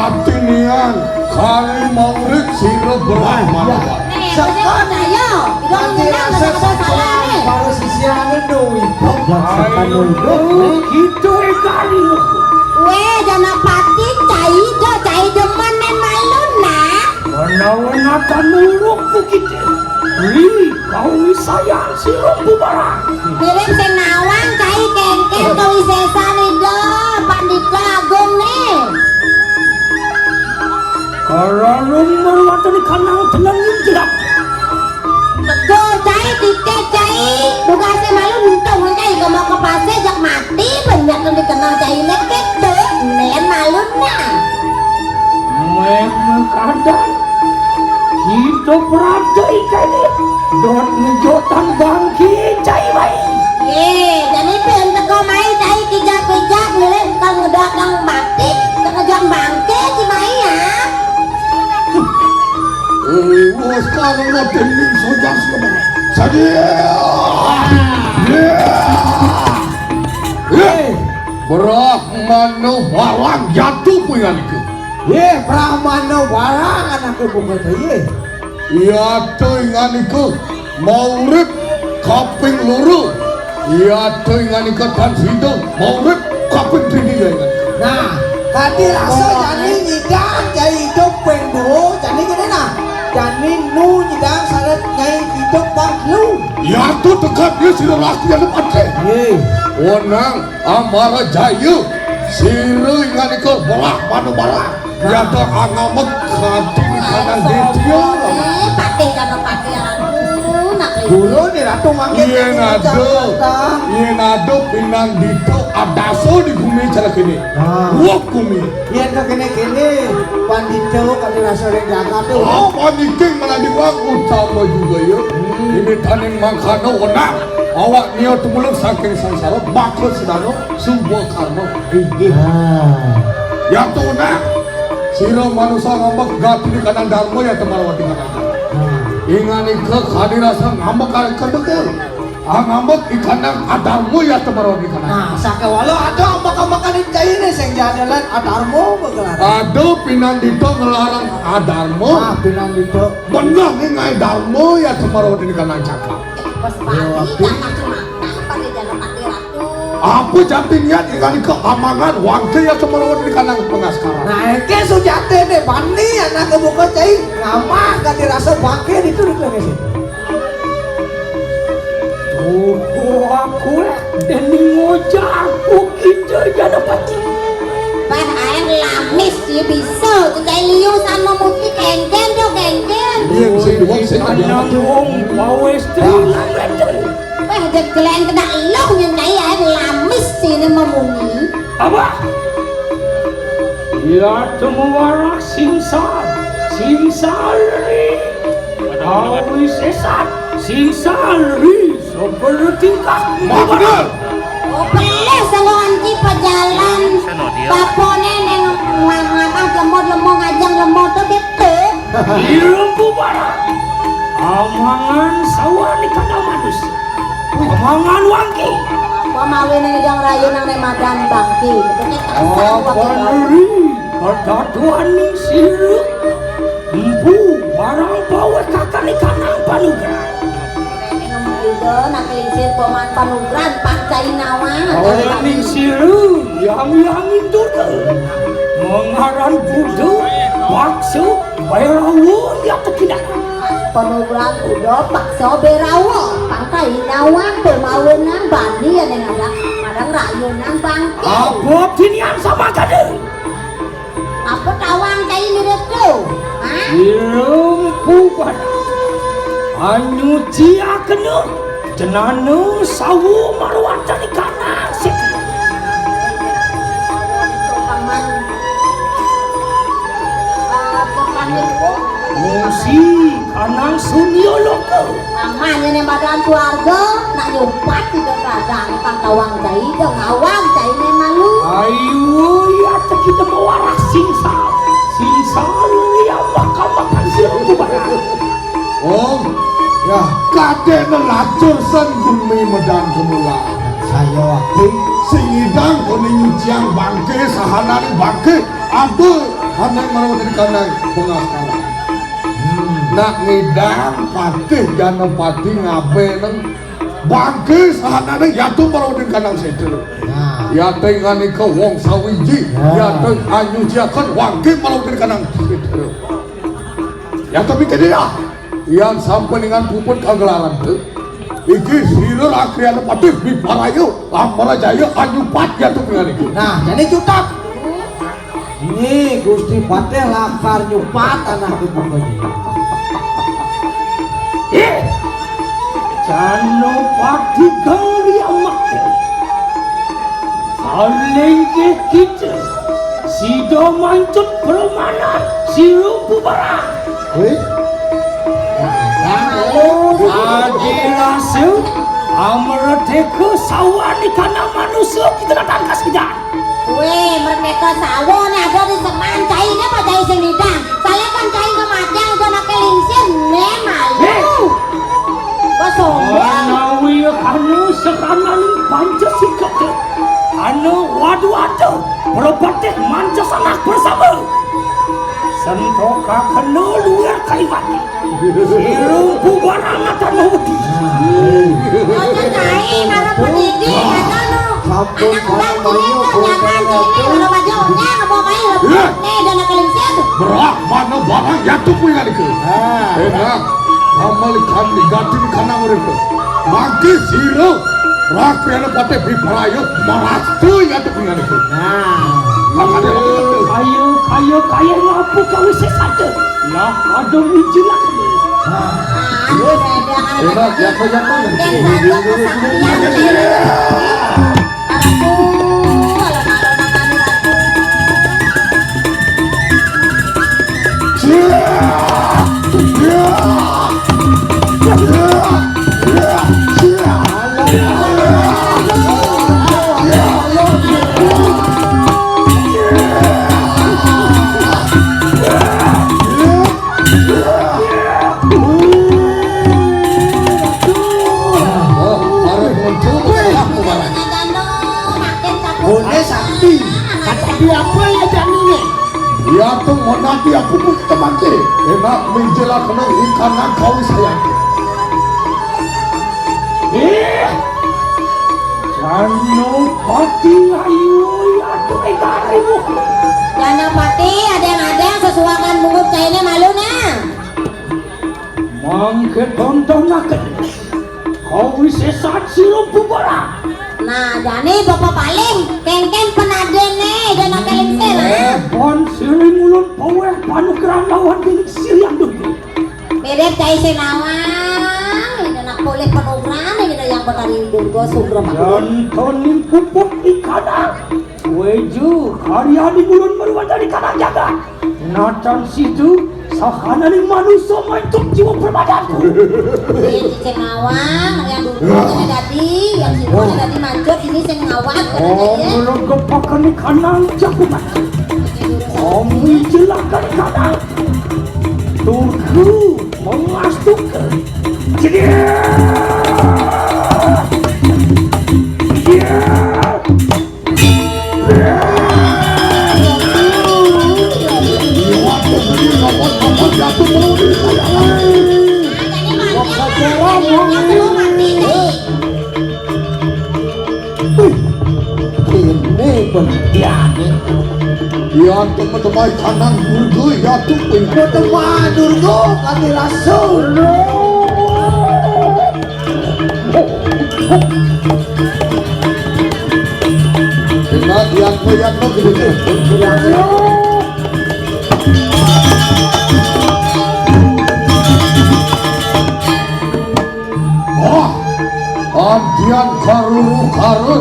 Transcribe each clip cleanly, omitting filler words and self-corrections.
Batinian kali maurid siro belah mana sekarang ayo baru sisiannya doi gitu kali weh janapati cai demen malun nah mana akan nuruk begitu kau sayang siro bubarang mirip senawang cai kengkeng kau sesa nido pandita agung nih kararung merwata di kanang tenang jerak go cai tiket cai bukan si malu untung cai gak mau ke pase jak mati banyak yang dikenal cai lekek deh nen malun nah kadang kita peratai kali dot ngejotan bangki cai bayi jadi pengen teko mai cai kijak-kijak mirip kang ngedakang mati ngejang bangke si mai ya sekarang lo tending sojak sebenarnya Brahmana barang jatuh punya itu Brahmana barang anakku bukan saya jatuh dengan itu maurid kaping luru jatuh dengan itu dan sido maurid kaping tiga nah tadi rasa jadi nyidang jadi hidup pendu jadi gini nah jadi nu nyidang salat nyai hidup baklu jatuh dekat dia sudah laki yang depan Wanang amara jaya siru dengan itu belah mana barang jatuh angamek hati kanan dia patih janapati aduh nak dulu nih ratu manggil Iya nado pinang dito adaso di bumi cara kini wak bumi iya tuh kene pandito kali rasa yang jaga tuh pandito malah diwang utama juga ya ini tanin mangkano wana awak niyo tumulong saking sangsara bakal sedano sebuah karma yang tuh na siro manusia ngambek gati di kanan dharma ya temarwati kanan ingani ke kadirasa ngambek kan betul ngambek ikanang adarmu ya temarwati kanan nah saka walau ada ambak-ambakan ini nih yang jalan adarmu bergelar ada pinandito ngelarang adarmu pinandito benar ngai darmu ya temarwati kanan cakap pas pati jangan cuma pada janapati ratu apa jantinya ingani ke amangan waktu ya temarwati kanan pengaskara nah ke sujate deh bani anak kebuka cai ngama gak dirasa bangke itu sih aku dan ngojakku kita janapati pas air lamis ya bisa cai liu sama muti kengken tuh kengken iya sih wong sing ada wong mau istri pas jeglen kena loh yang cai air lamis sih ini memuni apa Ya tumuwarak singsari awi sesat singsari seperti Bener. Boleh salongan ci pajalan bapone neng ngamang lemot ngajang lemot tuh gitu. Irung bara amangan sawan di kandang manusia amangan wangi Pamawin neng jang rayu nang nemadan bangki. apa neri perdaduan ning siruk empu barang bawa kakak di kandang panugra Itu nak lingsir paman panugran pancai nawa. orang ning siruk yang itu mengaran budu maksud bayarawu ya tidak Panugran udah paksa berawo pangkai nawa pemawin nang bani ya neng ada madang rayu nang bangki. apa tinian sama kade Apa tawang cai mirip tuh? Hah? irung pubara anyu cia kena jenanu sawu marwata di kanan sekena Paman. Paman musi kanang sunyo loko Paman ini badan keluarga nak nyumpat di dadang pang tawang cai dong awam cai ne malu. ayo ya kita mewaras singsal yang makan sirung pubara Om, ya kade nelacur sen gumi medang kemula. Saya wakil Singidang kuning jiang bangke sahanari bangke aduh haneng merawat di kanang pengaskara. Nak ngidang patih jana patih ngabe neng bangke sahanari yatu merawat di kanang sedero. Nah Ya dengan ika wong sawiji ya teng anyu jiakan wangke merawat di kanang sedero. Ya tapi kedia yang sampai dengan puput kagelaran tuh iki sirur akhirnya patih biparayu amara jaya anyu pat jatuh dengan iki. Nah jadi cutak ini Gusti Patih lakar nyupat anak itu pokoknya jano pati gali amak saling kita sido mancut permanan sirung pubara Adilase amreteka sawan di kandang manusia kita datang kasihkan. Weh mereka sawon ada di seman cai ne apa cai sing nidang. Saya kan cai ke madang itu nak kelingsir ne malu. Sombong. Anawi anu sekanan Pancasila anu wadu-wadu berbatik mancas anak bersama sentoka kena luar kaiwati sirung pubarang akan mawudi Ojo cai malah pendidik kata no. Anak bang ini tuh nyaman ini kalau bajunya nggak main lebih nih dan nak kelingsir. Berak mana barang jatuh punya iki. Enak amal kan digati di kanang mereka. Bangke sirung rakyat patih biparayu marastu jatuh punya iki. Makanya kayo ngapu kau sesat lah ada wiji lah enak jatuh Boleh sakti kata dia apa ya jadinya ya tuh mau nanti aku pun kita bangke enak menjelang kena ikan yang kau sayang jano pati ayu aduh egarimu Jana pati ada sesuakan bungut cairnya malu nah. mangke tontonakan kau sesat sirung pubara Nah, jadi bapak paling kengken penaden nih dan nak kelingsir lah. bon siring ulun pawe panukeran lawan bilik siriang dulu Mirip cai senawang, ini nak boleh penugram ini yang berkari dulu sugra dan tonin pupuk di kadang Weju hari-hari gurun meruat dari tanah jaga. Natan situ sahanani manusia mentuk jiwa perbadanku. Ini si ngawang, yang dulu tadi, yang situ tadi mancot, ini si ngawang. Om belum kepakan di kanan cakupan. Om jelakan kanan. Tunggu mengastuk. Jadi. Ya teman-teman kanan Durga ya tuping teman Durga kami rasul. Ingat yang gede. Wah, antian karu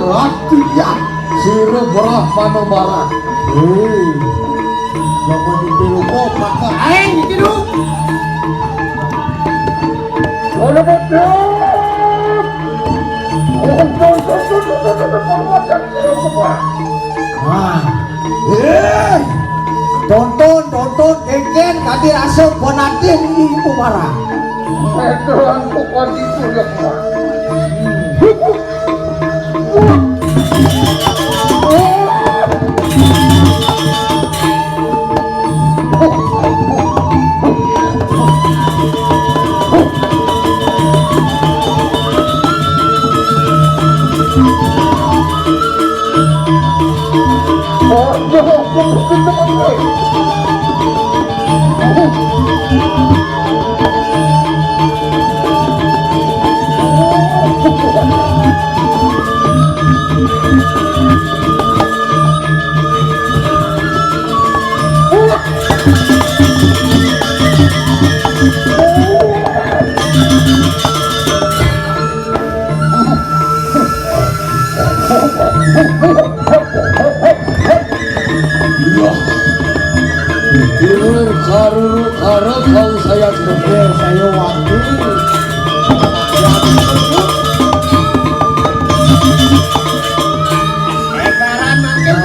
ratian siru berah manubara. Bapak ditiru kok maka aing ditiru. Tonton keken kadi asup bonatin ibu marah. Tuhan pokok itu ya Pak. Karu kau saya sebenarnya saya waktu Egaran makin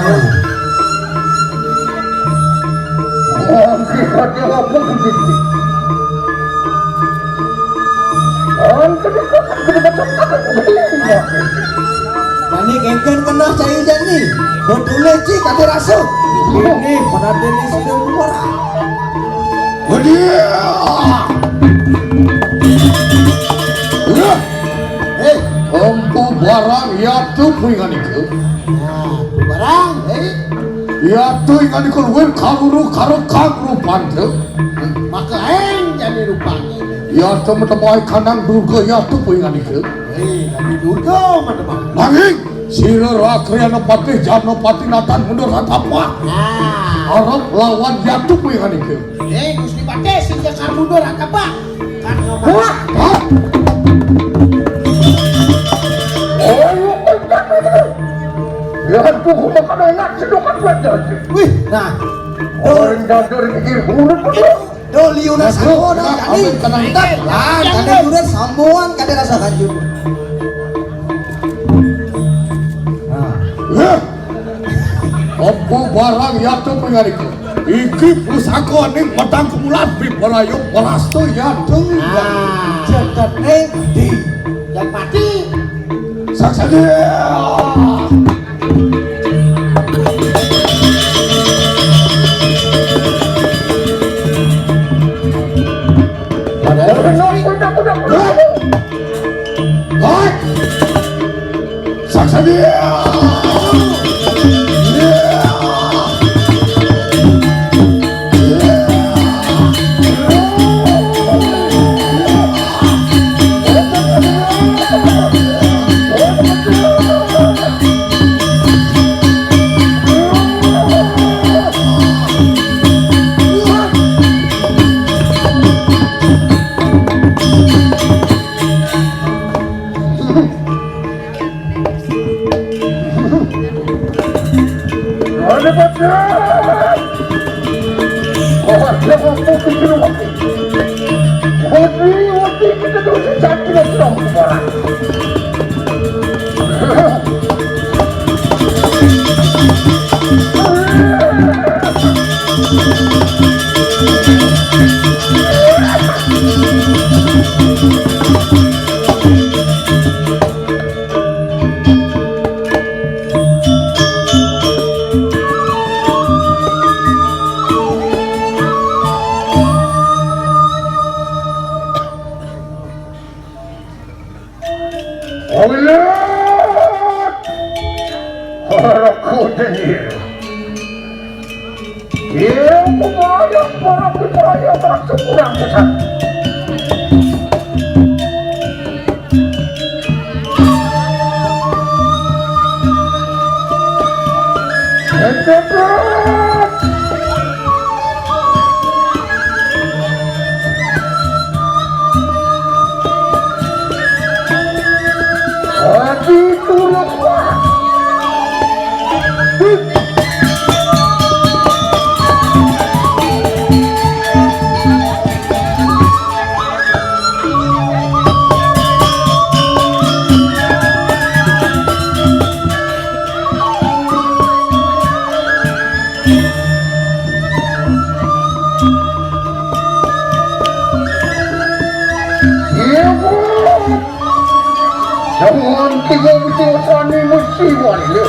Jani kengken kena cai jani Betulnya cik kata rasa Ini penatin di sini luar Empu barang ya tu pingan itu. Barang Ya tu ingan itu wen karu pantu. Maka aing jadi rupanya Ya teman-teman kanan Durga ya tu pingan itu. Kami Durga teman-teman Nanging sila rakriana pati janopati natan mundur apa? Arab lawan ya tu pingan itu. Gusti Pate sejak kamu mundur apa? Lihat tuh makan enak sedokan belajar. Wih, nah, Orang dadar pikir buruk. liuna samboan kali. Lah, kade udah samboan kade rasa kanjur. Empu barang ya tu pingan itu. Iki pusaka ni matang kumulat piparayo palasto ya tu. Cekat di yang mati. Saksanya. Saksanya. yang aku pikir waktu. Waktu kita terus cari dan terang kemarin. Jangan tiga betul sani mesti wali.